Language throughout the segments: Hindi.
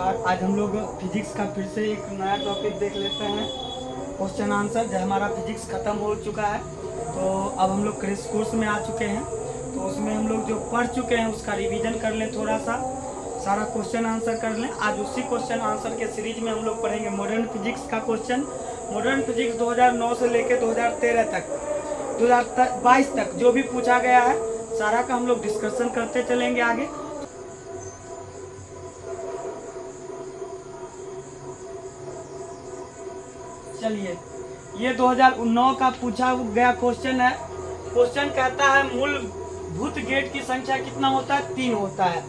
नमस्कार। आज हम लोग फिजिक्स का फिर से एक नया टॉपिक देख लेते हैं, क्वेश्चन आंसर। जब हमारा फिजिक्स ख़त्म हो चुका है तो अब हम लोग क्रेश कोर्स में आ चुके हैं, तो उसमें हम लोग जो पढ़ चुके हैं उसका रिवीजन कर लें, थोड़ा सा सारा क्वेश्चन आंसर कर लें। आज उसी क्वेश्चन आंसर के सीरीज में हम लोग पढ़ेंगे मॉडर्न फिजिक्स का क्वेश्चन। मॉडर्न फिजिक्स 2009 से लेकर 2013 तक 2022 तक जो भी पूछा गया है सारा का हम लोग डिस्कशन करते चलेंगे आगे। चलिए, ये 2009 का पूछा गया क्वेश्चन है। क्वेश्चन कहता है मूलभूत गेट की संख्या कितना होता है? 3 होता है।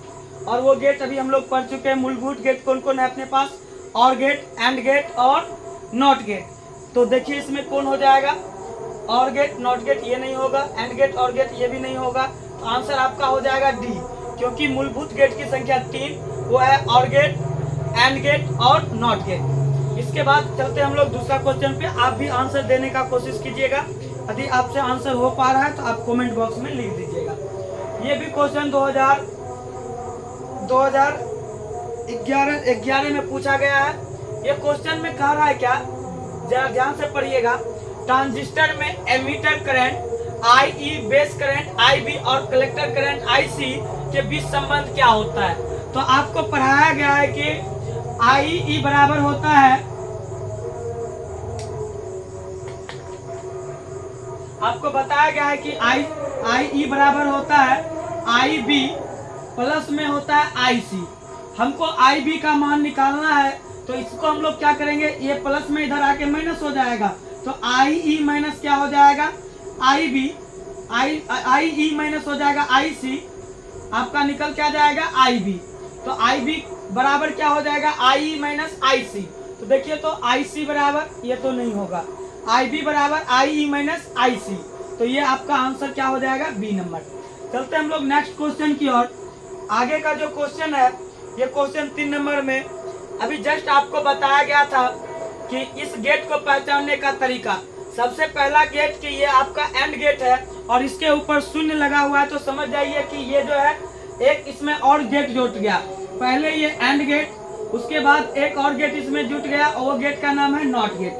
और वो गेट अभी हम लोग पढ़ चुके हैं। मूलभूत गेट कौन कौन है अपने पास? और गेट, एंड गेट और नॉट गेट। तो देखिए इसमें कौन हो जाएगा? और गेट, नॉट गेट ये नहीं होगा, एंड गेट और गेट ये भी नहीं होगा। तो आंसर आपका हो जाएगा डी, क्योंकि मूलभूत गेट की संख्या 3 वो है और गेट, एंड गेट और नॉट गेट। इसके बाद चलते हम लोग दूसरा क्वेश्चन पे। आप भी आंसर देने का कोशिश कीजिएगा। यदि आपसे आंसर हो पा रहा है तो आप कमेंट बॉक्स में लिख दीजिएगा। ये भी क्वेश्चन 2011 में पूछा गया है। ये क्वेश्चन में कह रहा है क्या, जरा ध्यान से पढ़िएगा। ट्रांजिस्टर में emitter current I base current IB और कलेक्टर करंट IC के बीच संबंध क्या होता है? तो आपको पढ़ाया गया है कि IE बराबर होता है, आपको बताया गया है कि IE बराबर होता है IB प्लस में होता है IC। हमको IB का मान निकालना है, तो इसको हम लोग क्या करेंगे, ये प्लस में इधर आके माइनस हो जाएगा। तो IE माइनस क्या हो जाएगा? IB, IE माइनस हो जाएगा IC, आपका निकल क्या जाएगा? IB। तो IB बराबर क्या हो जाएगा? IE minus IC। तो देखिए, तो IC बराबर, ये तो नहीं होगा, IB बराबर IE माइनस IC। तो ये आपका आंसर क्या हो जाएगा? B number. चलते हम लोग नेक्स्ट क्वेश्चन की ओर। आगे का जो क्वेश्चन है, ये क्वेश्चन 3 नंबर में अभी जस्ट आपको बताया गया था कि इस गेट को पहचानने का तरीका। सबसे पहला गेट कि ये आपका एंड गेट है और इसके ऊपर शून्य लगा हुआ है, तो समझ जाइए कि ये जो है एक इसमें और गेट जुट गया। पहले ये एंड गेट, उसके बाद एक और गेट इसमें जुट गया और वो गेट का नाम है नॉट गेट।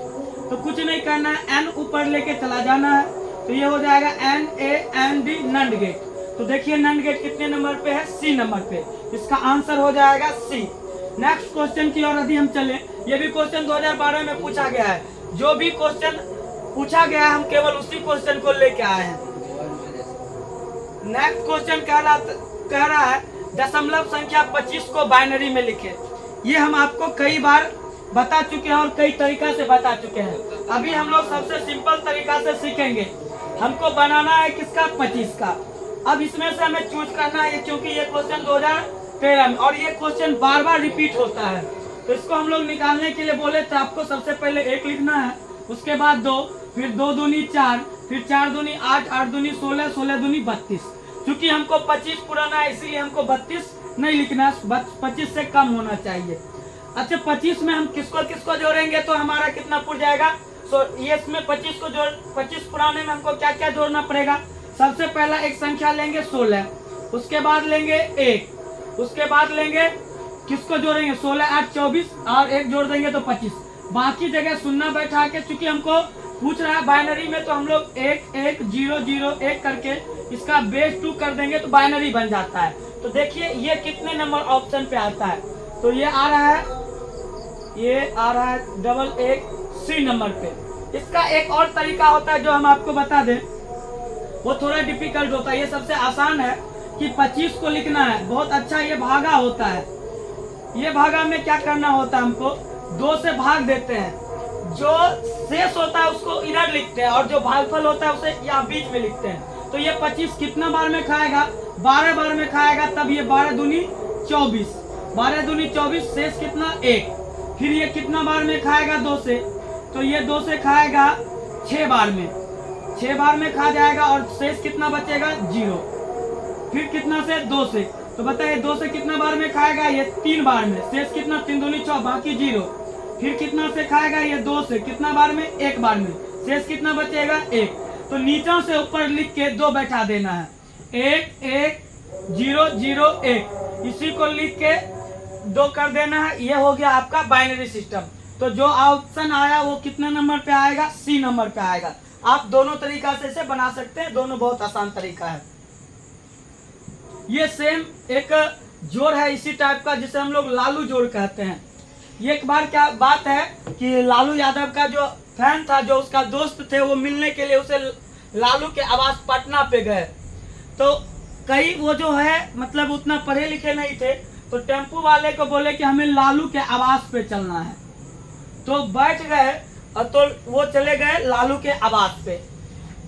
तो कुछ नहीं करना है, एन ऊपर लेके चला जाना है। तो ये हो जाएगा NAND नंड गेट। तो देखिए नंड गेट कितने नंबर पे है? C नंबर पे। इसका आंसर हो जाएगा C। नेक्स्ट क्वेश्चन की ओर यदि हम चले, ये भी क्वेश्चन 2012 में पूछा गया है। जो भी क्वेश्चन पूछा गया है हम केवल उसी क्वेश्चन को लेके आए हैं। नेक्स्ट क्वेश्चन कह रहा है दशमलव संख्या 25 को बाइनरी में लिखे। ये हम आपको कई बार बता चुके हैं और कई तरीका से बता चुके हैं। अभी हम लोग सबसे सिंपल तरीका से सीखेंगे। हमको बनाना है किसका? 25 का। अब इसमें से हमें चूज करना है, क्योंकि ये क्वेश्चन 2013 में और ये क्वेश्चन बार बार रिपीट होता है। तो इसको हम लोग निकालने के लिए बोले तो आपको सबसे पहले 1 लिखना है, उसके बाद 2, फिर 2 दूनी 4, फिर 4 दूनी 8, 8 दूनी 16, 16 दूनी 32। क्योंकि हमको 25 पुराना है इसीलिए हमको 32 नहीं लिखना, 25 से कम होना चाहिए। अच्छा, 25 में हम किसको किसको जोड़ेंगे तो हमारा कितना पुर जाएगा? ये इसमें 25 को जोड़, 25 पुराने में हमको क्या क्या जोड़ना पड़ेगा? सबसे पहला एक संख्या लेंगे 16, उसके बाद लेंगे 1, उसके बाद लेंगे किसको जोड़ेंगे? 16 8 24 और 1 जोड़ देंगे तो 25। बाकी जगह शून्य बैठा के, चूंकि हमको पूछ रहा है बाइनरी में, तो हम लोग 1 1 0 0 1 करके इसका बेस 2 कर देंगे तो बाइनरी बन जाता है। तो देखिए ये कितने नंबर ऑप्शन पे आता है? तो ये आ रहा है, ये आ रहा है 1 C नंबर पे। इसका एक और तरीका होता है जो हम आपको बता दें, वो थोड़ा डिफिकल्ट होता है। ये सबसे आसान है कि 25 को लिखना है। बहुत अच्छा ये भागा होता है। ये भागा में क्या करना होता है, हमको 2 से भाग देते हैं। जो शेष होता है उसको इधर लिखते हैं और जो भागफल होता है उसे यहाँ बीच में लिखते हैं। तो ये 25 कितना बार में खाएगा? 12 बार में खाएगा। तब ये 12 दूनी 24, 12 दूनी 24, शेष कितना? 1। फिर ये कितना बार में खाएगा? 2 से, तो ये 2 से खाएगा 6 बार में, 6 बार में खा जाएगा और शेष कितना बचेगा? 0। फिर कितना से? 2 से, तो बताइए 2 से कितना बार में खाएगा? ये 3 बार में, शेष कितना? 3 दूनी 6, बाकी 0। फिर कितना से खाएगा? ये 2 से, कितना बार में? 1 बार में, शेष कितना बचेगा? 1। तो नीचे से ऊपर लिख के 2 बैठा देना है। 1 1 0 0 1, इसी को लिख के दो कर देना है। ये हो गया आपका बाइनरी सिस्टम। तो जो ऑप्शन आया वो कितने नंबर पे आएगा, सी नंबर पे आएगा। आप दोनों तरीका से इसे बना सकते हैं, दोनों बहुत आसान तरीका है। ये सेम एक जोड़ है इसी टाइप का जिसे हम लोग लालू जोड़ कहते हैं। ये एक बार क्या बात है कि लालू यादव का जो फैन था, जो उसका दोस्त थे, वो मिलने के लिए उसे लालू के आवास पटना पे गए। तो कई वो जो है मतलब उतना पढ़े लिखे नहीं थे, तो टेम्पू वाले को बोले कि हमें लालू के आवास पे चलना है। तो बैठ गए और तो वो चले गए लालू के आवास पे।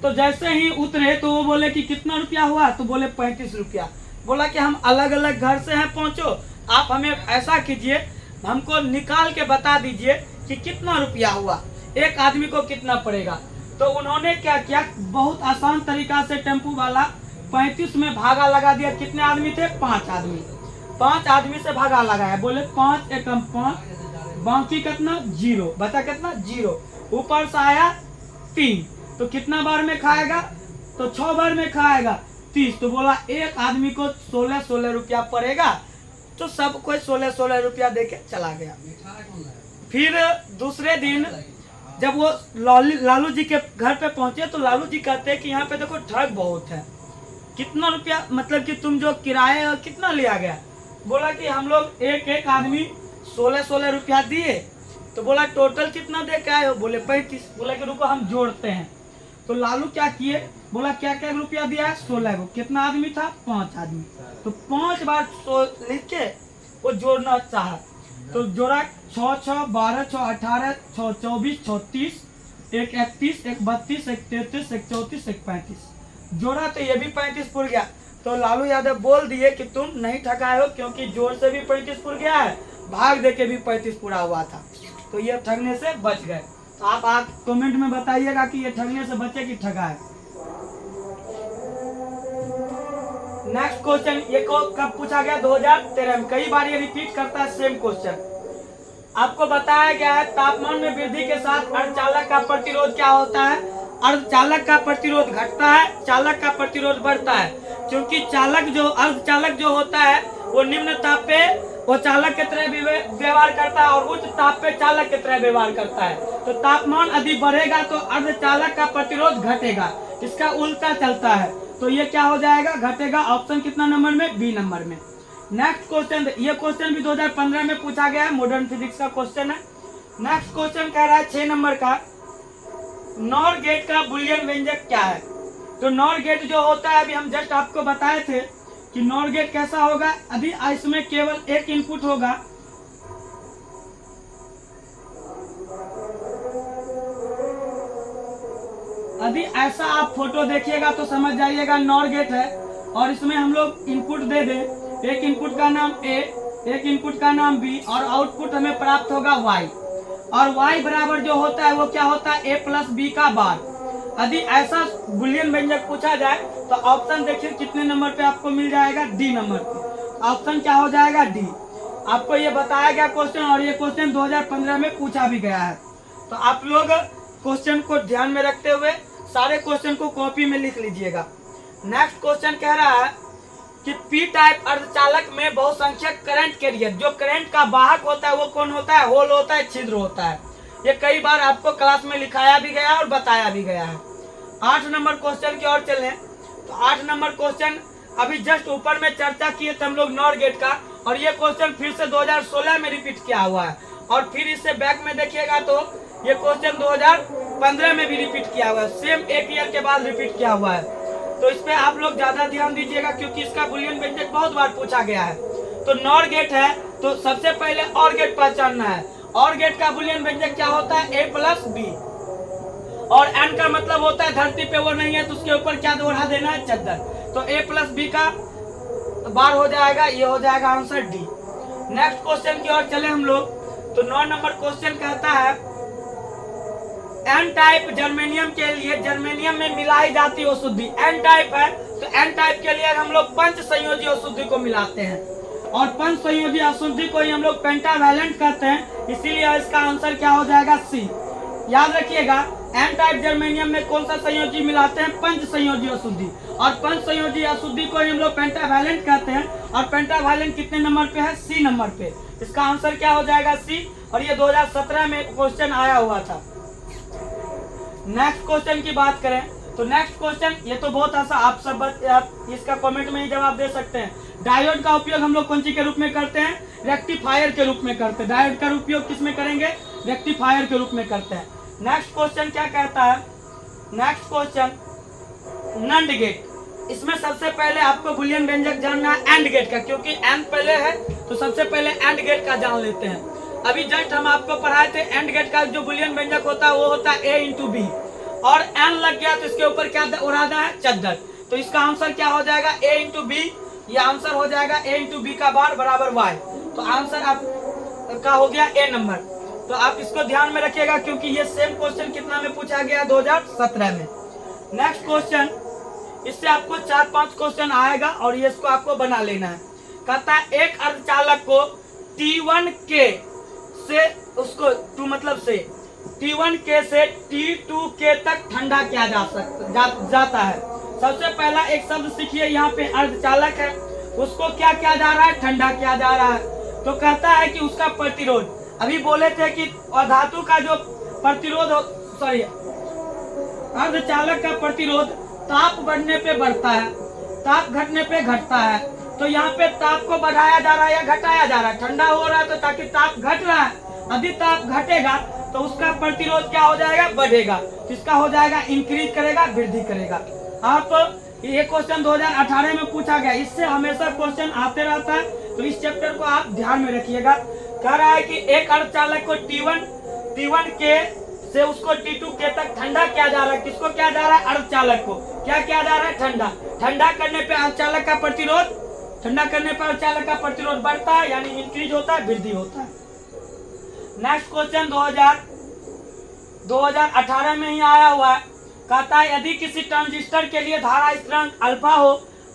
तो जैसे ही उतरे तो वो बोले कि कितना रुपया हुआ, तो बोले 35 रुपया। बोला कि हम अलग अलग घर से हैं, पहुंचो, आप हमें ऐसा कीजिए, हमको निकाल के बता दीजिए कि कितना रुपया हुआ, एक आदमी को कितना पड़ेगा। तो उन्होंने क्या किया, बहुत आसान तरीका से टेम्पू वाला 35 में भागा लगा दिया। कितने आदमी थे, 5 आदमी। 5 आदमी से भागा लगाया, बोले 5 एकम 5, बाकी कितना 0, बचा कितना 0, ऊपर से आया 3। तो कितना बार में खाएगा, तो 6 बार में खाएगा 30। तो बोला एक आदमी को 16-16 रुपया पड़ेगा। तो सब कोई 16-16 रुपया दे के चला गया। फिर दूसरे दिन जब वो लालू जी के घर पे पहुंचे तो लालू जी कहते हैं कि यहाँ पे देखो ठग बहुत है, कितना रुपया, मतलब कि तुम जो किराए और कितना लिया गया। बोला कि हम लोग एक एक आदमी 16-16 रुपया दिए। तो बोला टोटल कितना दे के आए हो, बोले 35। बोला कि रुको हम जोड़ते हैं। तो लालू क्या किए, बोला क्या क्या रुपया दिया है, 16 को। कितना आदमी था, 5 आदमी। तो 5 बार लिख के वो जोड़ना चाहा। तो जोड़ा 6 6 12 6 18 6 24 6 30, 1 31 1 32 1 33 1 34 1 35 जोड़ा। तो ये भी 35 पुर गया। तो लालू यादव बोल दिए कि तुम नहीं ठगाए हो, क्योंकि जोड़ से भी 35 पुर गया है, भाग दे के भी 35 पूरा हुआ था। तो ये ठगने से बच गए। तो आप कमेंट में बताइएगा कि ये ठगने से बचे कि ठगाए। नेक्स्ट क्वेश्चन, ये कब पूछा गया, 2013 में। कई बार ये रिपीट करता है सेम क्वेश्चन। आपको बताया गया है तापमान में वृद्धि के साथ अर्धचालक का प्रतिरोध क्या होता है। अर्धचालक का प्रतिरोध घटता है, चालक का प्रतिरोध बढ़ता है। क्योंकि अर्धचालक जो होता है वो निम्न ताप पे वो चालक की तरह व्यवहार करता है और उच्च ताप पे चालक की तरह व्यवहार करता है। तो तापमान यदि बढ़ेगा तो अर्धचालक का प्रतिरोध घटेगा, इसका उल्टा चलता है। तो ये क्या हो जाएगा, घटेगा। ऑप्शन कितना नंबर में, बी नंबर में। नेक्स्ट क्वेश्चन, ये क्वेश्चन भी 2015 में पूछा गया है, मॉडर्न फिजिक्स का क्वेश्चन है। नेक्स्ट क्वेश्चन कह रहा है 6 नंबर का, नॉर गेट का बुलियन व्यंजक क्या है। तो नॉर गेट जो होता है, अभी हम जस्ट आपको बताए थे कि नॉर गेट कैसा होगा। अभी इसमें केवल एक इनपुट होगा, अभी ऐसा आप फोटो देखिएगा तो समझ जाइएगा नॉर गेट है। और इसमें हम लोग इनपुट दे दें, एक इनपुट का नाम ए, एक इनपुट का नाम बी, और आउटपुट हमें प्राप्त होगा वाई। और y बराबर जो होता है वो क्या होता है, a प्लस बी का बार। यदि ऐसा बुलियन व्यंजक पूछा जाए तो ऑप्शन देखिए कितने नंबर पे आपको मिल जाएगा, डी नंबर पे। ऑप्शन क्या हो जाएगा, डी। आपको ये बताया गया क्वेश्चन, और ये क्वेश्चन 2015 में पूछा भी गया है। तो आप लोग क्वेश्चन को ध्यान में रखते हुए सारे क्वेश्चन को कॉपी में लिख लीजिएगा। नेक्स्ट क्वेश्चन कह रहा है कि पी टाइप अर्धचालक में बहुसंख्यक करंट कैरियर, जो करंट का वाहक होता है वो कौन होता है, होल होता है, छिद्र होता है। ये कई बार आपको क्लास में लिखाया भी गया है और बताया भी गया है। 8 नंबर क्वेश्चन की ओर चलें तो 8 नंबर क्वेश्चन अभी जस्ट ऊपर में चर्चा किए थे हम लोग नॉर गेट का, और ये क्वेश्चन फिर से 2016 में रिपीट किया हुआ है। और फिर इससे बैक में देखिएगा तो ये क्वेश्चन 2015 में भी रिपीट किया हुआ है, सेम एक ईयर के बाद रिपीट किया हुआ है। तो इस पे आप लोग ज्यादा ध्यान दीजिएगा, क्योंकि इसका बुलियन व्यंजक बहुत बार पूछा गया है। तो नॉर गेट है तो सबसे पहले और गेट पहचानना है। और गेट का बुलियन व्यंजक क्या होता है, ए प्लस बी। और एन का मतलब होता है धरती पे वो नहीं है तो उसके ऊपर क्या दोहरा देना है, चद्दर। तो ए प्लस बी का बार हो जाएगा, ये हो जाएगा आंसर डी। नेक्स्ट क्वेश्चन की ओर चले हम लोग तो 9 नंबर क्वेश्चन कहता है एन टाइप जर्मेनियम के लिए जर्मेनियम में मिलाई जाती अशुद्धि, एन टाइप है तो एन टाइप के लिए हम लोग पंच संयोजी अशुद्धि को मिलाते हैं, और पंच संयोजी अशुद्धि को ही हम लोग पेंटावैलेंट कहते हैं। इसीलिए इसका आंसर क्या हो जाएगा, सी। याद रखिएगा एन टाइप जर्मेनियम में कौन सा संयोजी मिलाते हैं, पंच संयोजी अशुद्धि, और पंच संयोजी अशुद्धि को ही हम लोग पेंटावैलेंट कहते हैं। और पेंटावैलेंट कितने नंबर पे है, सी नंबर पे। इसका आंसर क्या हो जाएगा सी, और ये 2017 में क्वेश्चन आया हुआ था। नेक्स्ट क्वेश्चन की बात करें तो नेक्स्ट क्वेश्चन ये तो बहुत आसान, आप इसका कमेंट में ही जवाब दे सकते हैं। डायोड का उपयोग हम लोग कौन सी के रूप में करते हैं? रेक्टिफायर के रूप में करते हैं। डायोड का उपयोग किस में करेंगे? रेक्टिफायर के रूप में करते हैं। नेक्स्ट क्वेश्चन क्या कहता है? नेक्स्ट क्वेश्चन नंड गेट। इसमें सबसे पहले आपको बुलियन व्यंजक जानना है एंड गेट का, क्योंकि एंड पहले है तो सबसे पहले एंड गेट का जान लेते हैं। अभी जस्ट हम आपको पढ़ाए थे एंड गेट का जो बुलियन व्यंजक होता है वो होता है ए इंटू बी, और एन लग गया तो इसके ऊपर क्या उड़ाना है? चद्दर। तो इसका आंसर क्या हो जाएगा? ए इंटू बी। ये आंसर हो जाएगा ए इंटू बी का बार बराबर वाई। तो आंसर आप का हो गया ए नंबर। तो आप इसको ध्यान में रखिएगा क्योंकि ये सेम क्वेश्चन कितना में पूछा गया? 2017 में। नेक्स्ट क्वेश्चन, इससे आपको 4-5 क्वेश्चन आएगा और ये इसको आपको बना लेना है। कहता है एक अर्धचालक को T1K से उसको T1K से T2K तक ठंडा किया जाता है। सबसे पहला एक शब्द सीखिए, यहाँ पे अर्धचालक है, उसको क्या किया जा रहा है? ठंडा किया जा रहा है। तो कहता है कि उसका प्रतिरोध, अभी बोले थे कि धातु का जो प्रतिरोध अर्धचालक का प्रतिरोध ताप बढ़ने पे बढ़ता है, ताप घटने पे घटता है। तो यहाँ पे ताप को बढ़ाया जा रहा है या घटाया जा रहा है? ठंडा हो रहा है तो ताकि ताप घट रहा है, यदि ताप घटेगा तो उसका प्रतिरोध क्या हो जाएगा? बढ़ेगा। किसका हो जाएगा? इंक्रीज करेगा, वृद्धि करेगा। आप ये क्वेश्चन 2018 में पूछा गया, इससे हमेशा क्वेश्चन आते रहता है, तो इस चैप्टर को आप ध्यान में रखिएगा। कह रहा है कि एक अर्धचालक को T1K से उसको T2K तक ठंडा किया जा रहा है। किसको किया जा रहा है? अर्धचालक को क्या किया जा रहा है? ठंडा। ठंडा करने पे अर्धचालक का प्रतिरोध, ठंडा करने पर अर्धचालक का प्रतिरोध बढ़ता है, यानी इंक्रीज होता है, वृद्धि होता है। नेक्स्ट क्वेश्चन 2018 में ही आया हुआ है। कहता है यदि किसी ट्रांजिस्टर के लिए धारा स्थिरांक अल्फा हो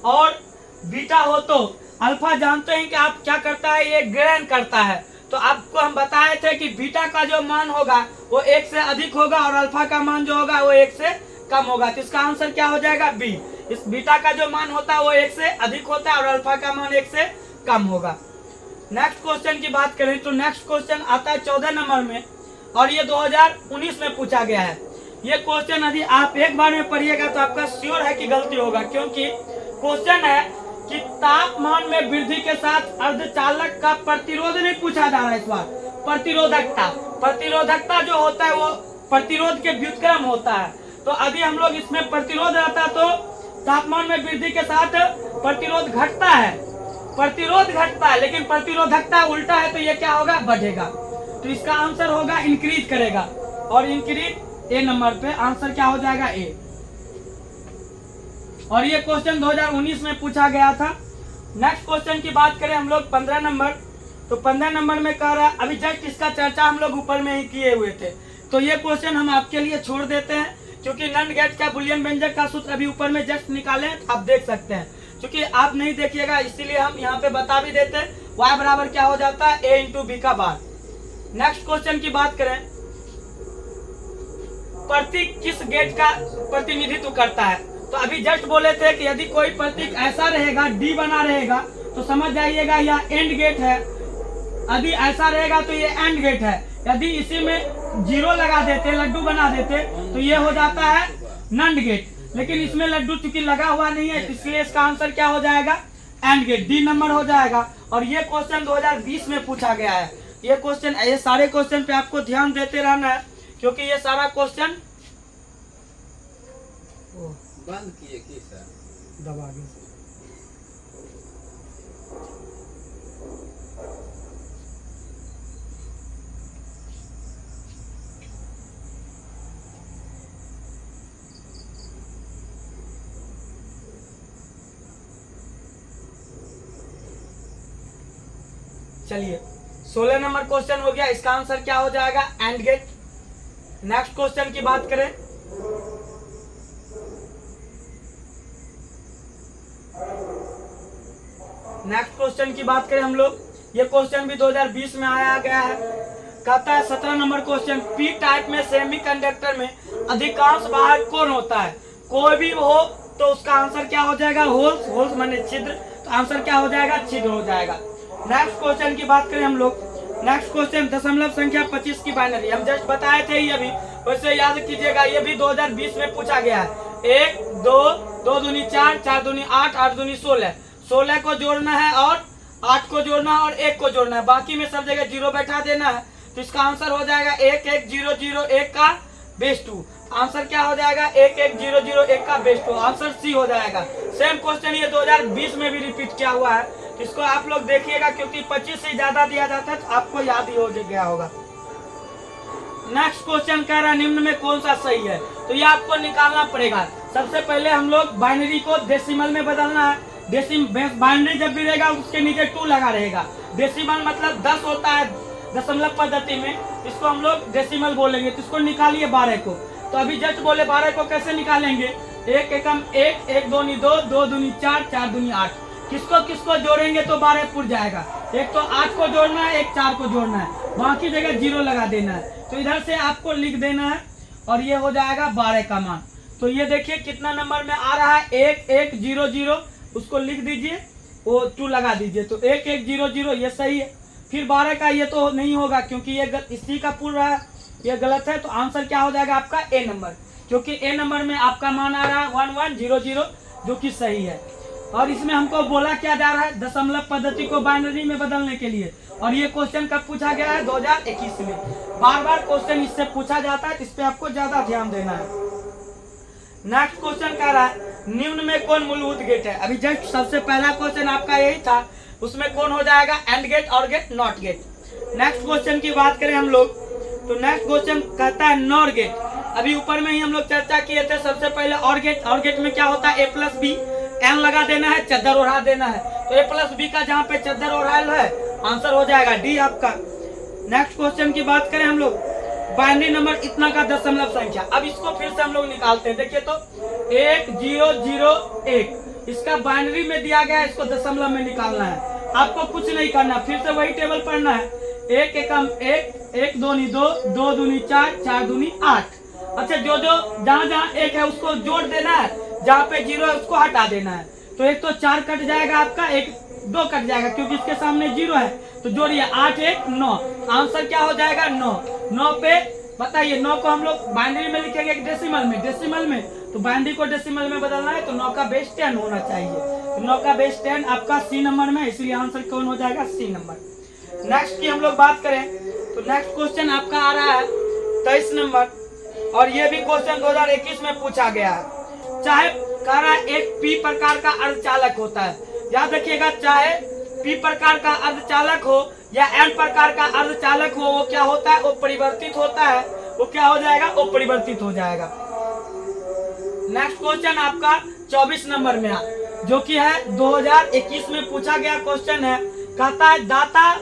और बीटा हो तो अल्फा जानते हैं कि आप क्या करता है? ये ग्रहण करता है। तो आपको हम बताए थे कि बीटा का जो मान होगा वो 1 से अधिक होगा और अल्फा का मान जो होगा वो 1 से कम होगा। तो इसका आंसर क्या हो जाएगा? बी। इस बीटा का जो मान होता है वो 1 से अधिक होता है और अल्फा का मान 1 से कम होगा। नेक्स्ट क्वेश्चन की बात करें तो नेक्स्ट क्वेश्चन आता है 14 नंबर में, और ये 2019 में पूछा गया है। ये क्वेश्चन यदि आप एक बार में पढ़िएगा तो आपका श्योर है कि गलती होगा, क्योंकि क्वेश्चन है कि तापमान में वृद्धि के साथ अर्धचालक का प्रतिरोध नहीं पूछा जा रहा है। इस बार प्रतिरोधकता जो होता है वो प्रतिरोध के व्युत्क्रम होता है। तो यदि हम लोग इसमें प्रतिरोध रहता तो तापमान में वृद्धि के साथ प्रतिरोध घटता है, लेकिन प्रतिरोधकता उल्टा है तो ये क्या होगा? बढ़ेगा। तो इसका आंसर होगा इंक्रीज करेगा, और इंक्रीज ए नंबर पे आंसर क्या हो जाएगा? ए। और ये क्वेश्चन 2019 में पूछा गया था। नेक्स्ट क्वेश्चन की बात करें हम लोग 15 नंबर, तो 15 नंबर में कह रहा है, अभी जस्ट इसका चर्चा हम लोग ऊपर में ही किए हुए थे, तो ये क्वेश्चन हम आपके लिए छोड़ देते हैं, क्योंकि नंड गेट का बुलियन व्यंजक का सूत्र अभी ऊपर में जस्ट निकाले आप देख सकते हैं। क्योंकि आप नहीं देखिएगा इसीलिए हम यहाँ पे बता भी देते हैं। y बराबर क्या हो जाता है? a इंटू बी का बार। नेक्स्ट क्वेश्चन की बात करें, प्रतीक किस गेट का प्रतिनिधित्व करता है? तो अभी जस्ट बोले थे कि यदि कोई प्रतीक ऐसा रहेगा, डी बना रहेगा, तो समझ जाइएगा यह एंड गेट है। यदि ऐसा रहेगा तो ये एंड गेट है। यदि इसी में 0 लगा देते, लड्डू बना देते, तो ये हो जाता है नंड गेट। लेकिन इसमें लड्डू चूंकि लगा हुआ नहीं है, इसलिए इसका आंसर क्या हो जाएगा? एंड गेट, डी नंबर हो जाएगा। और ये क्वेश्चन 2020 में पूछा गया है। ये क्वेश्चन, ये सारे क्वेश्चन पे आपको ध्यान देते रहना है, क्योंकि ये सारा क्वेश्चन बंद किए कि सर दबा दे। चलिए 16 नंबर क्वेश्चन हो गया, इसका आंसर क्या हो जाएगा? And gate. नेक्स्ट क्वेश्चन की बात करें, हम लोग, ये क्वेश्चन भी 2020 में आया गया है। कहता है 17 नंबर क्वेश्चन, पी टाइप में सेमीकंडक्टर में अधिकांश बाहर कौन होता है? कोई भी हो तो उसका आंसर क्या हो जाएगा? होल्स। होल्स माने छिद्र, तो आंसर क्या हो जाएगा? छिद्र हो जाएगा। नेक्स्ट क्वेश्चन की बात करें हम लोग, नेक्स्ट क्वेश्चन दशमलव संख्या 25 की बाइनरी। हम जस्ट बताए थे ये भी, वैसे याद कीजिएगा, ये भी 2020 में पूछा गया है। 1 2 2 दूनी 4, 4 दूनी 8, 8 दूनी 16, 16 को जोड़ना है और 8 को जोड़ना है और 1 को जोड़ना है, बाकी में सब जगह 0 बैठा देना है। तो इसका आंसर हो जाएगा 1 1 0 0 1 का बेस 2। आंसर क्या हो जाएगा? 1 1 0 0 1 का बेस 2। आंसर सी हो जाएगा। सेम क्वेश्चन ये 2020 में भी रिपीट किया हुआ है, इसको आप लोग देखिएगा, क्योंकि 25 से ज्यादा दिया जाता है तो आपको याद ही हो गया होगा। नेक्स्ट क्वेश्चन कह रहा है निम्न में कौन सा सही है, तो ये आपको निकालना पड़ेगा। सबसे पहले हम लोग बाइनरी को डेसिमल में बदलना है। बाइनरी जब भी रहेगा उसके नीचे 2 लगा रहेगा। डेसिमल मतलब 10 होता है दशमलव पद्धति में, इसको हम लोग डेसिमल बोलेंगे। तो इसको निकालिए 12 को। तो अभी जस्ट बोले 12 को कैसे निकालेंगे? 1 एकम 1, 1 दूनी 2, 2 दूनी 4, 4 दूनी 8। किसको किसको जोड़ेंगे तो 12 पुर जाएगा। एक तो 8 को जोड़ना है, एक 4 को जोड़ना है, बाकी जगह 0 लगा देना है। तो इधर से आपको लिख देना है और ये हो जाएगा 12 का मान। तो ये देखिए कितना नंबर में आ रहा है, 1 1 0 0, उसको लिख दीजिए, वो 2 लगा दीजिए। तो 1 1 0 0 ये सही है। फिर 12 का ये तो नहीं होगा क्योंकि ये इसी का पूरा रहा है, ये गलत है। तो आंसर क्या हो जाएगा आपका? ए नंबर, क्योंकि ए नंबर में आपका मान आ रहा है 1 1 0 0, जो कि सही है। और इसमें हमको बोला क्या जा रहा है? दशमलव पद्धति को बाइनरी में बदलने के लिए। और ये क्वेश्चन कब पूछा गया है? 2021 में। बार बार क्वेश्चन इससे पूछा जाता है, इस पे आपको ज्यादा ध्यान देना है। नेक्स्ट क्वेश्चन कह रहा है निम्न में कौन मूलभूत गेट है। अभी जस्ट सबसे पहला क्वेश्चन आपका यही था, उसमें कौन हो जाएगा? And gate, or gate, not gate. Next question की बात करें हम लोग, तो नेक्स्ट क्वेश्चन कहता है नॉर गेट। अभी ऊपर में ही हम लोग चर्चा किए थे सबसे पहले और गेट। और गेट में क्या होता है? a प्लस बी, एन लगा देना है, चद्दर ओढ़ा देना है। तो a प्लस बी का जहाँ पे चद्दर ओढ़ायल है, आंसर हो जाएगा डी आपका। नेक्स्ट क्वेश्चन की बात करें हम लोग, बाइनरी नंबर इतना का दशमलव संख्या। अब इसको फिर से हम लोग निकालते हैं। देखिए तो 1 0 0 1, इसका बाइनरी में दिया गया है, इसको दशमलव में निकालना है। आपको कुछ नहीं करना, फिर से वही टेबल पढ़ना है। 1 एकम 1, 1 दूनी 2, 2 दूनी 4, 4 दूनी 8। अच्छा, जो जहाँ जहाँ 1 है उसको जोड़ देना है, जहाँ पे 0 है उसको हटा देना है। तो एक तो 4 कट जाएगा आपका, एक 2 कट जाएगा क्योंकि इसके सामने 0 है। तो जोड़िए 8 1 9, आंसर क्या हो जाएगा? 9। 9 पे बताइए, 9 को हम लोग बाइनरी में लिखेंगे डेसिमल में। डेसिमल में तो बाइनरी को डेसिमल में बदलना है, तो 9 का बेस 10 होना चाहिए। तो 9 का बेस 10 आपका सी नंबर में, इसलिए आंसर कौन हो जाएगा? सी नंबर। नेक्स्ट की हम लोग बात करें तो नेक्स्ट क्वेश्चन आपका आ रहा है 23 नंबर, और ये भी क्वेश्चन 2021 में पूछा गया है। चाहे कह रहा है एक पी प्रकार का अर्धचालक होता है। याद रखिएगा, चाहे पी प्रकार का अर्धचालक हो या एन प्रकार का अर्धचालक हो, वो क्या होता है? वो परिवर्तित होता है। वो क्या हो जाएगा? वो परिवर्तित हो जाएगा। नेक्स्ट क्वेश्चन आपका 24 नंबर में है, जो कि है 2021 में पूछा गया क्वेश्चन है। कहता है दाता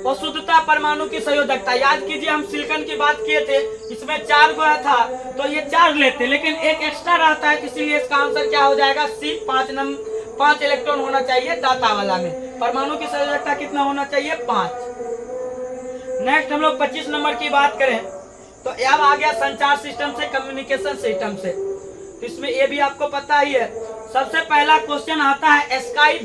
और शुद्धता परमाणु की संयोजकता। याद कीजिए, हम सिलिकॉन की बात किए थे, इसमें 4 गो था, तो ये 4 लेते, लेकिन एक एक्स्ट्रा रहता है, इसीलिए इसका आंसर क्या हो जाएगा? सी। 5 इलेक्ट्रॉन होना चाहिए दाता वाला में। परमाणु की संयोजकता कितना होना चाहिए? 5। नेक्स्ट हम लोग 25 नंबर की बात करें तो अब आ गया संचार सिस्टम से, कम्युनिकेशन सिस्टम से। तो इसमें ये भी आपको पता ही है। सबसे पहला क्वेश्चन आता है स्काई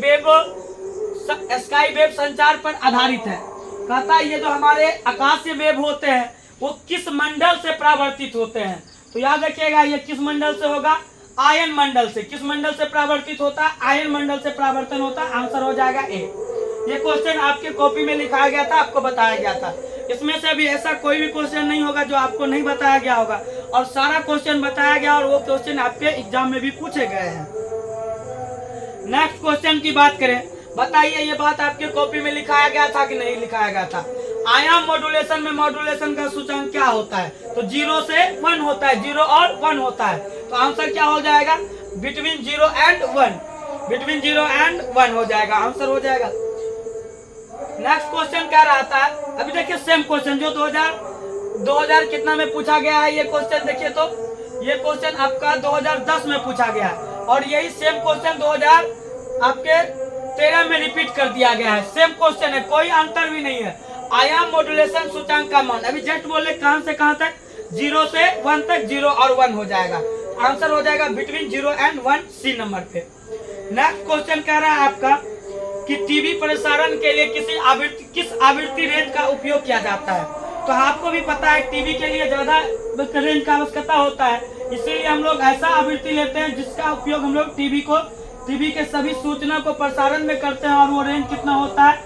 वेव संचार पर आधारित है। कहता है ये जो हमारे आकाशीय वेव होते हैं वो किस मंडल से परावर्तित होते हैं। तो याद रखिएगा, ये किस मंडल से होगा? आयन मंडल से। किस मंडल से परावर्तित होता है? आयन मंडल से परावर्तन होता है। आंसर हो जाएगा ए। ये क्वेश्चन आपके कॉपी में लिखाया गया था, आपको बताया गया था। इसमें से भी ऐसा कोई भी क्वेश्चन नहीं होगा जो आपको नहीं बताया गया होगा, और सारा क्वेश्चन बताया गया, और वो क्वेश्चन आपके एग्जाम में भी पूछे गए हैं। नेक्स्ट क्वेश्चन की बात करें, बताइए ये बात आपके कॉपी में लिखाया गया था कि नहीं लिखाया गया था? आयाम मॉड्यूलेशन में मॉड्यूलेशन का सूचकांक क्या होता है? तो 0 से 1 होता है, 0 और 1 होता है। तो आंसर क्या हो जाएगा? Between 0 and 1। बिटवीन 0 एंड 1 हो जाएगा, आंसर हो जाएगा। नेक्स्ट क्वेश्चन क्या रहता है? अभी देखिए सेम क्वेश्चन जो 2000 कितना में पूछा गया है। ये क्वेश्चन देखिए, तो ये क्वेश्चन आपका 2010 में पूछा गया है, और यही सेम क्वेश्चन 2013 में रिपीट कर दिया गया है। सेम क्वेश्चन है, कोई अंतर भी नहीं है। आयाम मॉड्यूलेशन सूचकांक का मान, अभी जस्ट बोले कहां से कहां तक? 0 से 1 तक, 0 और 1 हो जाएगा। आंसर हो जाएगा बिटवीन 0 एंड 1, सी नंबर पे। नेक्स्ट क्वेश्चन कह रहा है आपका कि टीवी प्रसारण के लिए किस आवृत्ति रेंज का उपयोग किया जाता है। तो आपको भी पता है टीवी के लिए ज्यादा रेंज का आवश्यकता होता है, इसीलिए हम लोग ऐसा आवृत्ति लेते हैं जिसका उपयोग हम लोग टीवी के सभी सूचना को प्रसारण में करते हैं। और वो रेंज कितना होता है,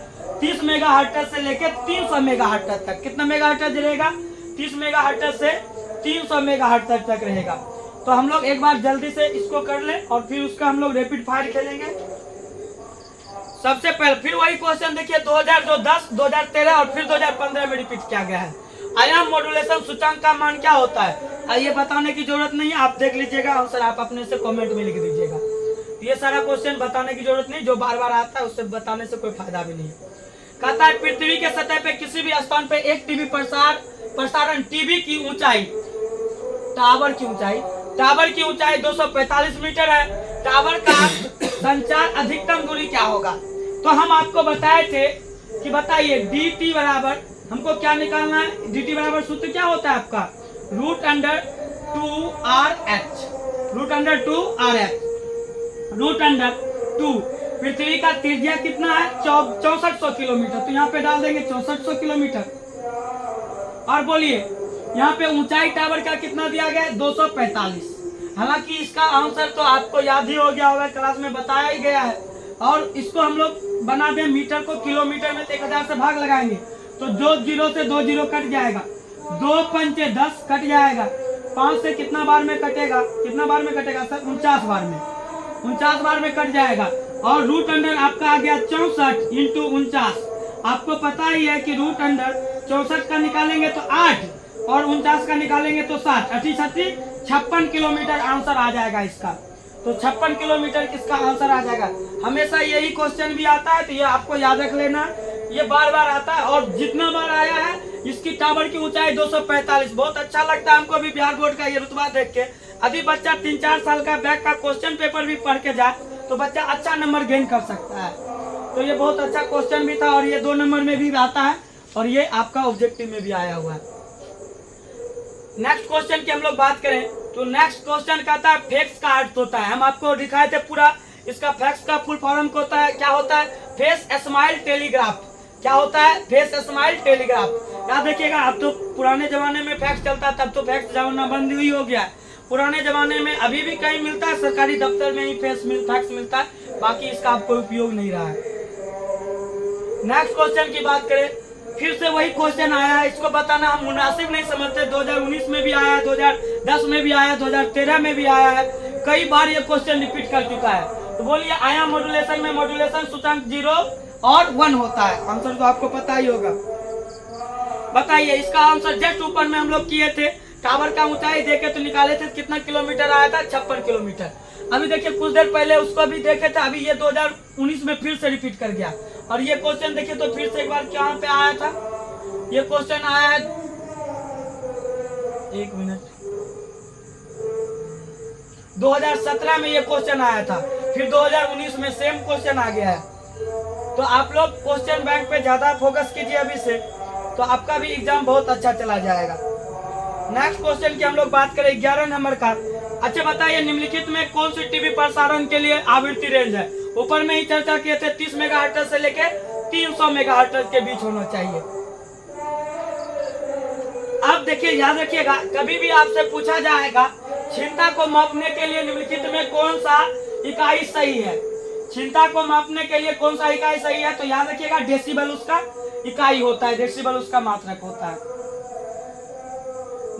30 मेगाहर्ट्ज से लेकर 300 मेगाहर्ट्ज तक। कितना मेगाहर्ट्ज रहेगा, 30 मेगाहर्ट्ज से 300 मेगाहर्ट्ज तक रहेगा। तो हम लोग एक बार जल्दी से इसको कर लें और फिर उसका हम लोग रैपिड फायर खेलेंगे। सबसे पहले फिर वही क्वेश्चन देखिए, 2010, 2013 और फिर 2015 में रिपीट किया गया है। आयाम मॉड्यूलेशन सूचकांक का मान क्या होता है, ये बताने की जरूरत नहीं है, आप देख लीजिएगा आंसर आप अपने से कमेंट में लिख दीजिएगा। ये सारा क्वेश्चन बताने की जरूरत नहीं, जो बार बार आता है उससे बताने से कोई फायदा भी नहीं है। कहता है पृथ्वी के सतह पे किसी भी स्थान पे एक टीवी प्रसारण टीवी की ऊंचाई, टावर की ऊंचाई 245 मीटर है। टावर का संचार अधिकतम दूरी क्या होगा। तो हम आपको बताए थे कि बताइए dt बराबर हमको क्या निकालना है, dt बराबर सूत्र क्या होता है आपका, √2 पृथ्वी का त्रिज्या कितना है, 6400 किलोमीटर। तो यहाँ पे डाल देंगे 6400 किलोमीटर। और बोलिए यहाँ पे ऊंचाई टावर का कितना दिया गया है, 245। हालांकि इसका आंसर तो आपको याद ही हो गया होगा, क्लास में बताया ही गया है। और इसको हम लोग बना दें मीटर को किलोमीटर में, तो 1000 से भाग लगाएंगे तो 2 जीरो से 2 जीरो कट जाएगा, 2 पंचे 10 कट जाएगा, 5 से कितना बार में कटेगा, सर 49 बार में, 49 बार में कट जाएगा। और रूट अंडर आपका आ गया 64 इंटू 49। आपको पता ही है कि रूट अंडर 64 का निकालेंगे तो 8 और 49 का निकालेंगे तो 7, 56 किलोमीटर आंसर आ जाएगा इसका। तो 56 किलोमीटर किसका आंसर आ जाएगा। हमेशा यही क्वेश्चन भी आता है, तो ये आपको याद रख लेना, ये बार बार आता है। और जितना बार आया है इसकी टावर की ऊंचाई 245। बहुत अच्छा लगता है हमको भी बिहार बोर्ड का ये रुतबा देख के। अभी बच्चा 3-4 साल का बैक का क्वेश्चन पेपर भी पढ़ के जाए तो बच्चा अच्छा नंबर गेन कर सकता है। तो ये बहुत अच्छा क्वेश्चन भी था और ये 2 नंबर में भी आता है और ये आपका ऑब्जेक्टिव में भी आया हुआ है। नेक्स्ट क्वेश्चन की हम लोग बात करें तो नेक्स्ट क्वेश्चन कहता है फैक्स का अर्थ होता है। हम आपको दिखाए थे पूरा इसका फैक्स का फुल फॉर्म होता है, क्या होता है, फेस स्माइल टेलीग्राफ। क्या होता है, फेस स्माइल टेलीग्राफ। याद रखिएगा, अब तो पुराने जमाने में फैक्स चलता, तब तो फैक्स जमाना बंद ही हो गया। पुराने जमाने में अभी भी कहीं मिलता है, सरकारी दफ्तर में ही फैक्स मिलता है, बाकी इसका अब कोई उपयोग नहीं रहा है। नेक्स्ट क्वेश्चन की बात करें, फिर से वही क्वेश्चन आया है, इसको बताना हम मुनासिब नहीं समझते। 2019 में भी आया है, 2010 में भी आया है, 2013 में भी आया है, कई बार ये क्वेश्चन रिपीट कर चुका है। तो बोलिए आयाम मॉड्यूलेशन में मॉड्यूलेशन सूचकांक 0 और 1 होता है। आंसर तो आपको पता ही होगा। बताइए इसका आंसर जस्ट ऊपर में हम लोग किए थे, टावर का ऊंचाई देखे तो निकाले थे, कितना किलोमीटर आया था, 56 किलोमीटर। अभी देखिए कुछ देर पहले उसको भी देखे थे, अभी ये 2019 में फिर से रिपीट कर गया। और ये क्वेश्चन देखिए तो फिर से एक बार क्या पे आया था, ये क्वेश्चन आया है, एक मिनट, 2017 में ये क्वेश्चन आया था, फिर 2019 में सेम क्वेश्चन आ गया है। तो आप लोग क्वेश्चन बैंक पे ज्यादा फोकस कीजिए अभी से, तो आपका भी एग्जाम बहुत अच्छा चला जाएगा। नेक्स्ट क्वेश्चन की हम लोग बात करें 11 नंबर का। अच्छा बताइए निम्नलिखित में कौन सी टीवी प्रसारण के लिए आवृत्ति रेंज है। ऊपर में ही चर्चा किए थे, 30 मेगाहर्ट्ज से लेके 300 मेगाहर्ट्ज के बीच होना चाहिए। अब देखिए याद रखिएगा, कभी भी आपसे पूछा जाएगा क्षमता को मापने के लिए निम्नलिखित में कौन सा इकाई सही है, क्षमता को मापने के लिए कौन सा इकाई सही है, तो याद रखिएगा डेसिबल उसका इकाई होता है, डेसिबल उसका मात्रक होता है।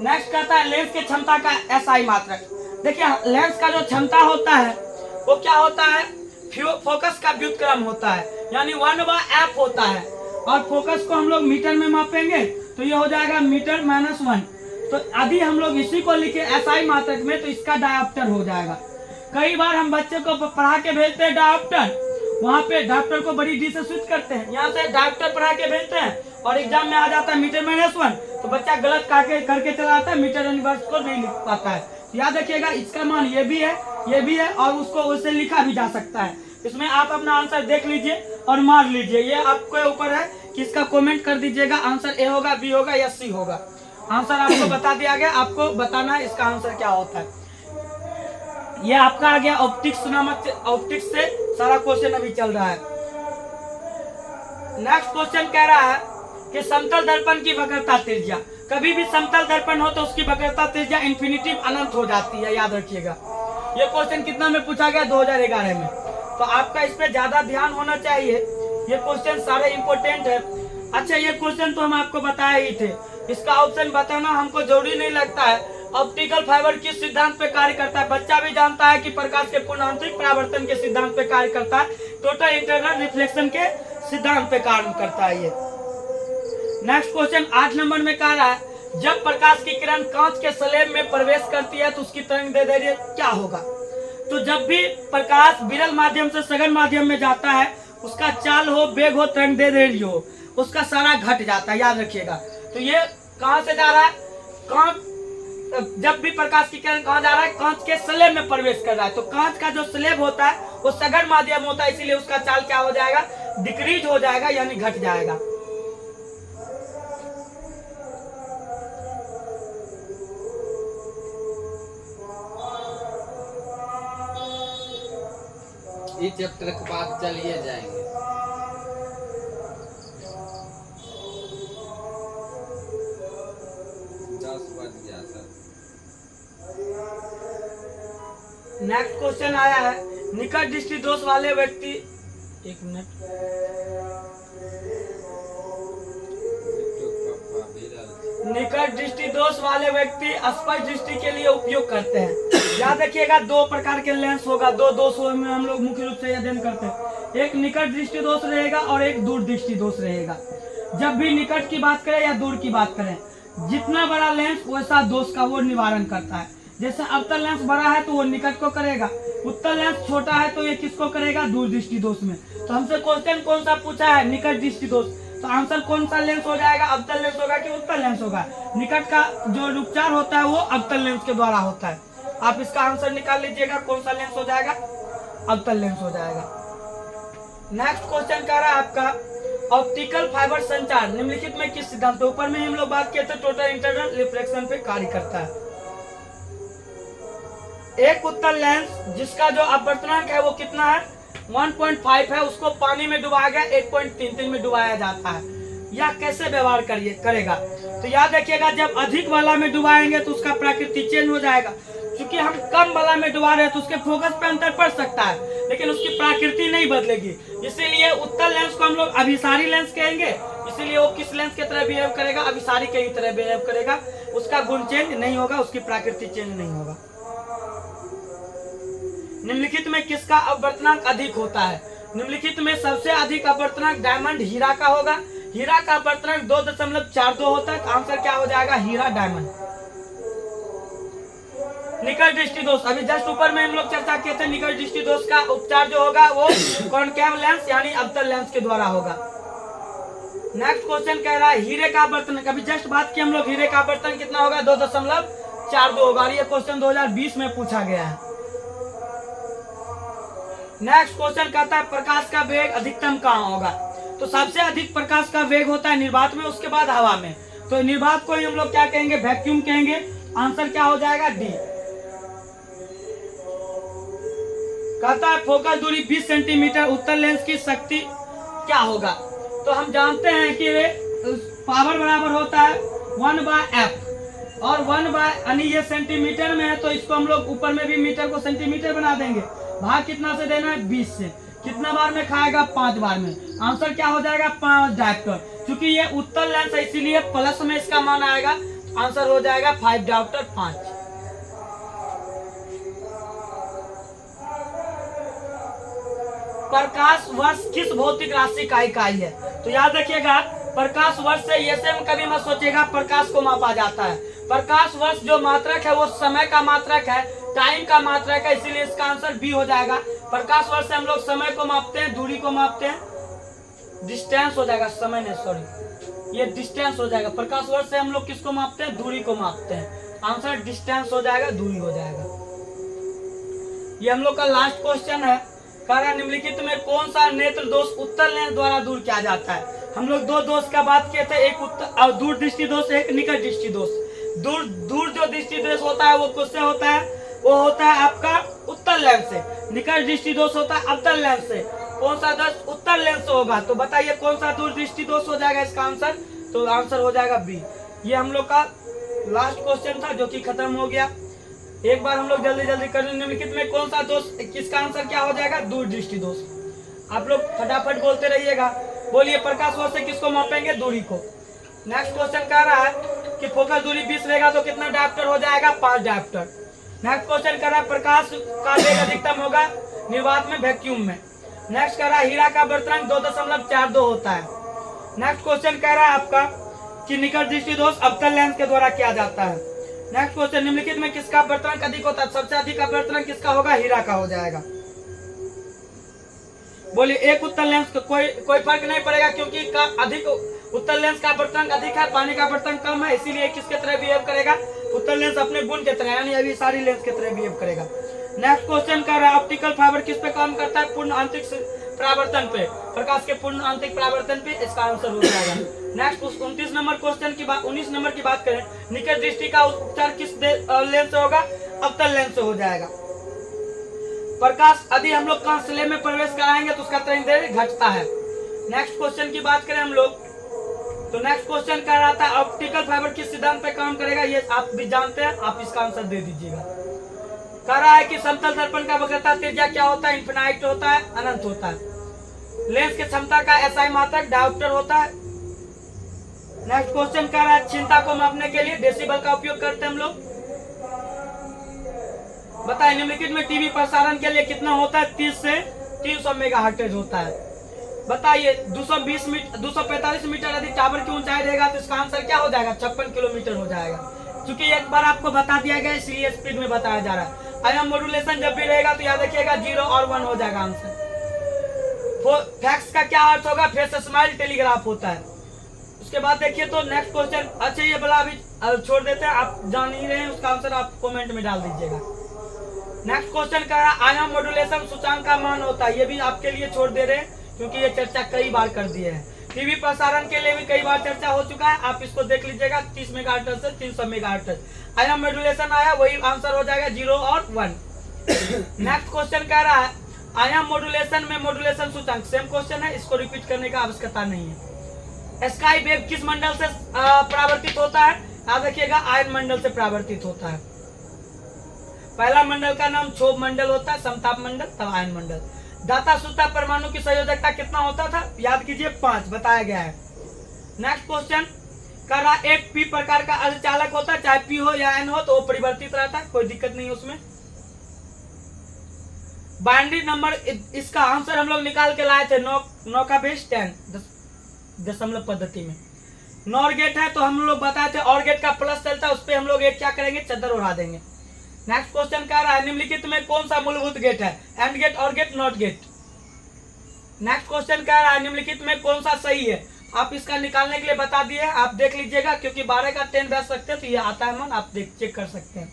नेक्स्ट कहता है लेंस की क्षमता का एसआई मात्रक। देखिए लेंस का जो क्षमता होता है वो क्या होता है, फोकस का व्युत्क्रम होता है, यानी 1/f होता है। और फोकस को हम लोग मीटर में मापेंगे तो ये हो जाएगा मीटर -1। तो यदि हम लोग इसी को लिखे एसआई मात्रक में तो इसका डायोप्टर हो जाएगा। कई बार हम बच्चे को पढ़ा के भेजते हैं डायोप्टर, वहाँ पे डायोप्टर को बड़ी डी से स्विच करते हैं, यहाँ से डायोप्टर पढ़ा के भेजते हैं और एग्जाम में आ जाता है मीटर -1, तो बच्चा गलत करके चला आता है, मीटर इनवर्स को नहीं लिख पाता है। याद रखिएगा इसका मान ये भी है और उसको उससे लिखा भी जा सकता है। इसमें आप अपना आंसर देख लीजिए और मार लीजिए, ये आपके ऊपर है कि इसका कमेंट कर दीजिएगा, आंसर ए होगा, बी होगा या सी होगा। आंसर आपको बता दिया गया, आपको बताना है इसका आंसर क्या होता है। ये आपका आ गया ऑप्टिक्स नामक, ऑप्टिक्स से सारा क्वेश्चन अभी चल रहा है। नेक्स्ट क्वेश्चन कह रहा है कि समतल दर्पण की वक्रता त्रिज्या, कभी भी समतल दर्पण हो तो उसकी वक्रता त्रिज्या इन्फिनिटिव अनंत हो जाती है, याद रखिएगा। ये क्वेश्चन कितना में पूछा गया? 2011 में। तो आपका इस पे ज्यादा ध्यान होना चाहिए, ये क्वेश्चन सारे इंपॉर्टेंट है। अच्छा, ये क्वेश्चन तो हम आपको बताए ही थे, इसका ऑप्शन बताना हमको जरूरी नहीं लगता है। ऑप्टिकल फाइबर किस सिद्धांत पे कार्य करता है? बच्चा भी जानता है कि प्रकाश के पूर्ण आंतरिक परावर्तन के सिद्धांत पे कार्य करता है, टोटल इंटरनल रिफ्लेक्शन के सिद्धांत पे कार्य करता है ये। नेक्स्ट क्वेश्चन 8 नंबर में कह रहा है जब प्रकाश की किरण कांच के स्लैब में प्रवेश करती है तो उसकी तरंग दैर्ध्य क्या होगा? तो जब भी प्रकाश विरल माध्यम से सघन माध्यम में जाता है, उसका चाल हो, वेग हो, तरंग दैर्ध्य हो, उसका सारा घट जाता है, याद रखिएगा। तो ये कहां से जा रहा है? कांच, जब भी प्रकाश की किरण कहां जा रहा है? कांच के स्लैब में प्रवेश कर रहा है। तो कांच का जो स्लैब होता है वो सघन माध्यम होता है, इसीलिए उसका चाल क्या हो जाएगा? डिक्रीज हो जाएगा, यानी घट जाएगा। इस चैप्टर के बाद चलिए जाएंगे। नेक्स्ट क्वेश्चन आया है निकट दृष्टि दोष वाले व्यक्ति, एक मिनट, निकट दृष्टि दोष वाले व्यक्ति स्पष्ट दृष्टि के लिए उपयोग करते हैं। याद रखिएगा, दो प्रकार के लेंस होगा, दो दोषों में हम लोग मुख्य रूप से अध्ययन करते हैं। एक निकट दृष्टि दोष रहेगा और एक दूर दृष्टि दोष रहेगा। जब भी निकट की बात करें या दूर की बात करें, जितना बड़ा लेंस वैसा दोष का वो निवारण करता है। जैसे अवतल लेंस बड़ा है तो वो निकट को करेगा, उत्तल लेंस छोटा है तो ये किसको करेगा? दूर दृष्टि दोष में। तो हमसे क्वेश्चन कौन सा पूछा है? निकट दृष्टि दोष। तो आंसर कौन सा लेंस हो जाएगा? अवतल लेंस होगा कि उत्तल लेंस होगा? निकट का जो उपचार होता है वो अवतल लेंस के द्वारा होता है। आप इसका आंसर निकाल लीजिएगा, कौन सा लेंस हो जाएगा? अवतल लेंस हो जाएगा। नेक्स्ट क्वेश्चन कह रहा है आपका ऑप्टिकल फाइबर संचार निम्नलिखित में किस सिद्धांत पे? ऊपर में हम लोग बात किए थे, टोटल इंटरनल रिफ्लेक्शन पे कार्य करता है। एक उत्तल लेंस जिसका जो अपवर्तनांक है वो कितना है? 1.5 है, उसको पानी में डुबाया गया 1.33 में डुबाया जाता है। यह कैसे व्यवहार करेगा? तो याद रखिएगा, जब अधिक वाला में डुबाएंगे तो उसका प्रकृति चेंज हो जाएगा। क्योंकि हम कम वाला में डुबा रहे हैं तो उसके फोकस पे अंतर पड़ सकता है, लेकिन उसकी प्रकृति नहीं बदलेगी। इसीलिए उत्तल लेंस को हम लोग अभिसारी लेंस कहेंगे। इसीलिए वो किस लेंस की तरह बिहेव करेगा? अभिसारी के ही तरह बिहेव करेगा। उसका गुण चेंज नहीं होगा, उसकी प्रकृति चेंज नहीं होगा। निम्नलिखित में किसका अपवर्तनांक अधिक होता है? निम्नलिखित में सबसे अधिक अपवर्तनांक डायमंड हीरा का होगा। हीरा का अपवर्तनांक 2.42 होता है। तो आंसर क्या हो जाएगा? हीरा, डायमंड। निकट दृष्टि दोष, अभी जस्ट ऊपर में हम लोग चर्चा किए थे, निकट दृष्टि दोष का उपचार जो होगा वो कॉनकेव लेंस यानी अवतल लेंस के द्वारा होगा। नेक्स्ट क्वेश्चन कह रहा है हीरे का अपवर्तन, अभी जस्ट बात की हम लोग, हीरे का अपवर्तन कितना होगा? 2.42 होगा। ये क्वेश्चन 2020 में पूछा गया है। नेक्स्ट क्वेश्चन कहता है प्रकाश का वेग अधिकतम कहाँ होगा? तो सबसे अधिक प्रकाश का वेग होता है निर्वात में, उसके बाद हवा में। तो निर्वात को ही हम लोग क्या कहेंगे? वैक्यूम कहेंगे। आंसर क्या हो जाएगा? डी। कहता है फोकस दूरी 20 सेंटीमीटर, उत्तल लेंस की शक्ति क्या होगा? तो हम जानते हैं कि पावर बराबर होता है 1/f और 1 ये सेंटीमीटर में है, तो इसको हम लोग ऊपर में भी मीटर को सेंटीमीटर बना देंगे। भाग कितना से देना है? 20 से। कितना बार में खाएगा? 5 बार में। आंसर क्या हो जाएगा? 5 डायप्टर। क्योंकि ये उत्तल लेंस है इसीलिए प्लस में इसका मान आएगा। आंसर हो जाएगा 5 डायप्टर, 5। प्रकाश वर्ष किस भौतिक राशि का इकाई है? तो याद रखिएगा, प्रकाश वर्ष से ये से कभी मत सोचिएगा प्रकाश को मापा जाता है। प्रकाश वर्ष जो मात्रक है वो समय का मात्रक है, टाइम का मात्रक है, इसीलिए इसका आंसर बी हो जाएगा। प्रकाश वर्ष से हम लोग समय को मापते हैं, दूरी को मापते हैं, डिस्टेंस हो जाएगा, समय नहीं, सॉरी, ये डिस्टेंस हो जाएगा। प्रकाश वर्ष से हम लोग किसको मापते हैं? दूरी को मापते हैं। आंसर डिस्टेंस हो जाएगा, दूरी हो जाएगा। ये हम लोग का लास्ट क्वेश्चन है। कारण निम्नलिखित में कौन सा नेत्र दोष उत्तल लेंस द्वारा दूर किया जाता है? हम लोग दो दोष का बात किए थे, एक दूर दृष्टि दोष, एक निकट दृष्टि दोष। दूर जो दृष्टि दोष होता है वो किससे होता है? वो होता है आपका उत्तल लेंस से। निकट दृष्टि दोष होता है अवतल लेंस से। कौन सा दोष उत्तर लेंस से होगा। तो बताइए कौन सा दूरदृष्टि दोष हो जाएगा इसका आंसर। तो आंसर हो जाएगा बी। ये हम लोग का लास्ट क्वेश्चन था जो कि खत्म हो गया। एक बार हम लोग जल्दी जल्दी कर लें। निम्नलिखित में कौन सा दोष, किसका आंसर क्या हो जाएगा, दूरदृष्टि दोष। आप लोग फटाफट बोलते रहिएगा। बोलिए प्रकाश वर्ष से किसको मापेंगे, दूरी को। नेक्स्ट क्वेश्चन कह रहा है कि फोकस दूरी 20 रहेगा तो कितना डायोप्टर हो जाएगा, 5 डायोप्टर। नेक्स्ट क्वेश्चन कह रहा है प्रकाश का वेग अधिकतम होगा निर्वात में, वैक्यूम में। नेक्स्ट कह रहा है हीरा का वर्तनांक 2.42 होता है। नेक्स्ट क्वेश्चन कह रहा है आपका कि निकट दृष्टि दोष अवतल लेंस के द्वारा किया जाता है। नेक्स्ट क्वेश्चन निम्नलिखित में किसका अपवर्तनांक अधिक होता है, सबसे अधिक अपवर्तनांक किसका होगा, हीरा का हो जाएगा। बोलिए एक उत्तल लेंस कोई फर्क नहीं पड़ेगा क्योंकि का अधिक उत्तल लेंस का अपवर्तनांक अधिक है, पानी का अपवर्तनांक कम है, इसीलिए किसके तरह बिहेव करेगा, उत्तल लेंस अपने गुण के तरह यानी अभी सारी लेंस के तरह बिहेव करेगा। नेक्स्ट क्वेश्चन कर रहा है ऑप्टिकल फाइबर किस पे काम करता है, पूर्ण आंतरिक परावर्तन पे, प्रकाश के पूर्ण आंतरिक परावर्तन पे, इसका आंसर हो जाएगा। नेक्स्ट 29 नंबर क्वेश्चन की बात 19 नंबर की बात करें, निकट दृष्टि का उपचार किस लेंस से होगा, अवतल लेंस से हो जाएगा। प्रकाश यदि हम लोग कांस्टेलम में प्रवेश कराएंगे तो उसका तरंग घटता है। नेक्स्ट क्वेश्चन की बात करें हम लोग तो नेक्स्ट क्वेश्चन कह रहा था ऑप्टिकल फाइबर किस सिद्धांत पे काम करेगा, ये आप भी जानते हैं, आप इसका आंसर दे दीजिएगा। कह रहा है कि समतल दर्पण का वक्रता त्रिज्या क्या होता है, इन्फिनाइट होता है, अनंत होता है। लेंस की क्षमता का एसआई मात्रक डायोप्टर होता है। नेक्स्ट क्वेश्चन कह रहा है क्षीणता को मापने के लिए डेसिबल का उपयोग करते हैं हम लोग। बताइए निम्नलिखित में टीवी प्रसारण के लिए कितना होता है, 30 से 300 मेगाहर्ट्ज होता है। बताइए 245 मीटर यदि टावर की ऊंचाई रहेगा तो इसका आंसर क्या हो जाएगा, 56 किलोमीटर हो जाएगा। क्योंकि एक बार आपको बता दिया गया इसलिए स्पीड में बताया जा रहा है। आयाम मॉड्यूलेशन जब भी रहेगा तो याद रखिएगा 0 और 1 हो जाएगा आंसर। फैक्स का क्या अर्थ होगा, फेस स्माइल टेलीग्राफ होता है। उसके बाद देखिए तो नेक्स्ट क्वेश्चन, अच्छा ये वाला अभी छोड़ देते हैं, आप जान ही रहे हैं, उसका आंसर आप कमेंट में डाल दीजिएगा। नेक्स्ट क्वेश्चन का आयाम मॉड्यूलेशन सूचकांक का मान होता है, ये भी आपके लिए छोड़ दे रहे हैं क्योंकि ये चर्चा कई बार कर दिए हैं। टीवी प्रसारण के लिए भी कई बार चर्चा हो चुका है, आप इसको देख लीजिएगा 30 मेगाहर्ट्ज से 300 मेगाहर्ट्ज। आयाम मॉड्यूलेशन आया वही आंसर हो जाएगा 0 और 1। नेक्स्ट क्वेश्चन कह रहा है आयाम मॉड्यूलेशन में मॉड्यूलेशन सूचकांक, सेम क्वेश्चन है, इसको रिपीट करने का आवश्यकता नहीं है। स्काई वेव किस मंडल से परावर्तित होता है, याद रखिएगा आयन मंडल से परावर्तित होता है। पहला मंडल का नाम क्षोभ मंडल होता है, समताप मंडल, तब आयन मंडल। दाता सूता परमाणु की संयोजकता कितना होता था, याद कीजिए 5 बताया गया है। नेक्स्ट क्वेश्चन कर रहा एक पी प्रकार का अर्धचालक होता है, चाहे पी हो या एन हो तो वो परिवर्तित रहता है, कोई दिक्कत नहीं है उसमें। बाइनरी नंबर, इसका आंसर हम लोग निकाल के लाए थे 9 का बेस 10 दशमलव पद्धति में। नॉर गेट है तो हम लोग बताए थे और गेट का प्लस चलता है, उस पर हम लोग एक क्या करेंगे, चद्दर उड़ा देंगे। नेक्स्ट क्वेश्चन कह रहा है निम्नलिखित में कौन सा मूलभूत गेट है, and gate, or gate, not gate. Next question कह रहा है निम्नलिखित में कौन सा सही है, आप इसका निकालने के लिए बता दिए, आप देख लीजिएगा क्योंकि 12 का 10 बैठ सकते हैं तो ये आता है मन, आप चेक कर सकते हैं।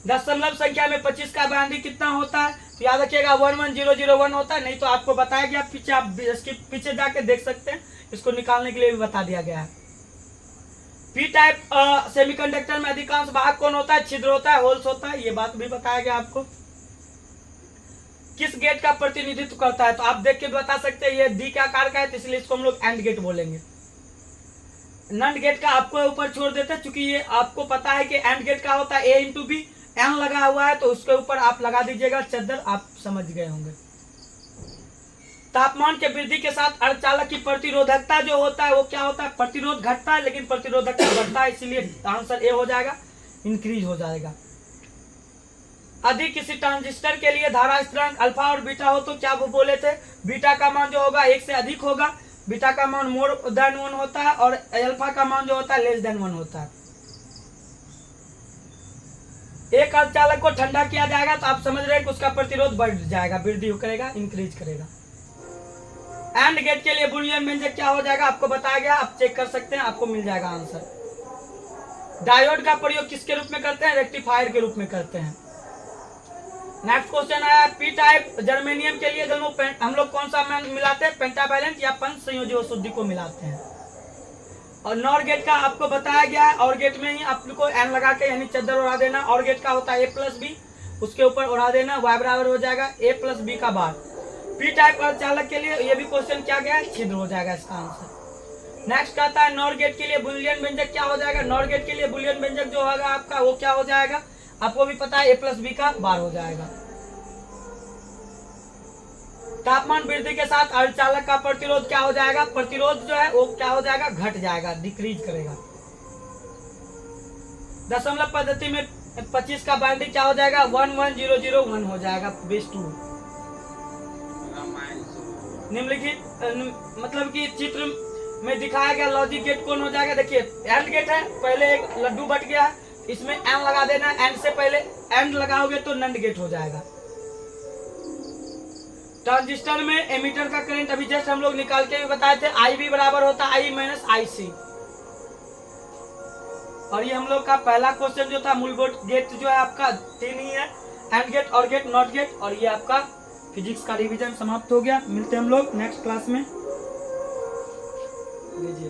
दशमलव संख्या में 25 का बाइनरी कितना होता है, तो याद रखिएगा 11001 होता है, नहीं तो आपको बताया गया पीछे, आप इसके पीछे जाके देख सकते हैं, इसको निकालने के लिए भी बता दिया गया है। पी टाइप सेमीकंडक्टर में अधिकांश भाग कौन होता है, छिद्र होता है, होल्स होता है, ये बात भी बताया गया आपको। किस गेट का प्रतिनिधित्व करता है, तो आप देख के बता सकते हैं ये डी के आकार का है तो इसलिए इसको हम लोग एंड गेट बोलेंगे। नंड गेट का आपको ऊपर छोड़ देते हैं क्योंकि ये आपको पता है कि एंड गेट का होता है ए इंटू बी, एन लगा हुआ है तो उसके ऊपर आप लगा दीजिएगा चद्दर, आप समझ गए होंगे। तापमान के वृद्धि के साथ अर्धचालक की प्रतिरोधकता जो होता है वो क्या होता है, प्रतिरोध घटता है लेकिन प्रतिरोधकता बढ़ता है, इसीलिए आंसर ए हो जाएगा, इंक्रीज हो जाएगा। अधिक किसी ट्रांजिस्टर के लिए धारा स्थिरांक अल्फा और बीटा हो तो क्या वो बोले थे, बीटा का मान जो होगा 1 से अधिक होगा, बीटा का मान मोर देन 1 होता है और अल्फा का मान जो होता है लेस देन 1 होता है। एक अर्धचालक को ठंडा किया जाएगा तो आप समझ रहे हैं कि उसका प्रतिरोध बढ़ जाएगा, वृद्धि करेगा, इंक्रीज करेगा। एंड गेट के लिए बुलियन व्यंजक क्या हो जाएगा, आपको बताया गया, आप चेक कर सकते हैं, आपको मिल जाएगा आंसर। डायोड का प्रयोग किसके रूप में करते हैं, रेक्टिफायर के रूप में करते हैं। नेक्स्ट क्वेश्चन आया पी टाइप जर्मेनियम के लिए दोनों हम लोग कौन सा मिलाते हैं, पेंटावैलेंट या पंच संयोजी अशुद्धि को मिलाते हैं। और नॉर गेट का आपको बताया गया है, और गेट में ही आपको एन लगा के यानी चद्दर उड़ा देना, और गेट का होता है ए प्लस बी, उसके ऊपर उड़ा देना, y बराबर हो जाएगा ए प्लस बी का बार। पी टाइप अर्धचालक के लिए ये भी क्वेश्चन क्या गया है, छिद्र हो जाएगा इसका आंसर। नेक्स्ट आता है नॉर गेट के लिए बुलियन व्यंजक क्या हो जाएगा। नॉर गेट के लिए बुलियन व्यंजक जो होगा आपका वो क्या हो जाएगा, आपको भी पता है A+B का बार हो जाएगा। तापमान वृद्धि के साथ अर्धचालक का प्रतिरोध क्या हो जाएगा, प्रतिरोध जो है वो क्या हो जाएगा, घट जाएगा, डिक्रीज करेगा। दशमलव पद्धति में 25 का बाइंडिंग क्या हो जाएगा, 11001 हो जाएगा बेस 2। निम्नलिखित मतलब कि चित्र में दिखाया गया लॉजिक गेट कौन हो जाएगा। देखिए एंड गेट है, पहले एक लड्डू बट गया है, इसमें एन लगा देना, एंड से पहले एंड लगाओगे तो नंड गेट हो जाएगा। ट्रांजिस्टर में एमीटर का करंट अभी जस्ट हम लोग निकाल के भी बताए थे, IB बराबर होता है I - IC। और ये हम लोग का पहला क्वेश्चन जो था मूल गेट जो है आपका 3 ही है, and gate, or gate, not gate, और ये आपका फिजिक्स का रिवीजन समाप्त हो गया। मिलते हैं हम लोग नेक्स्ट क्लास में। लीजिए।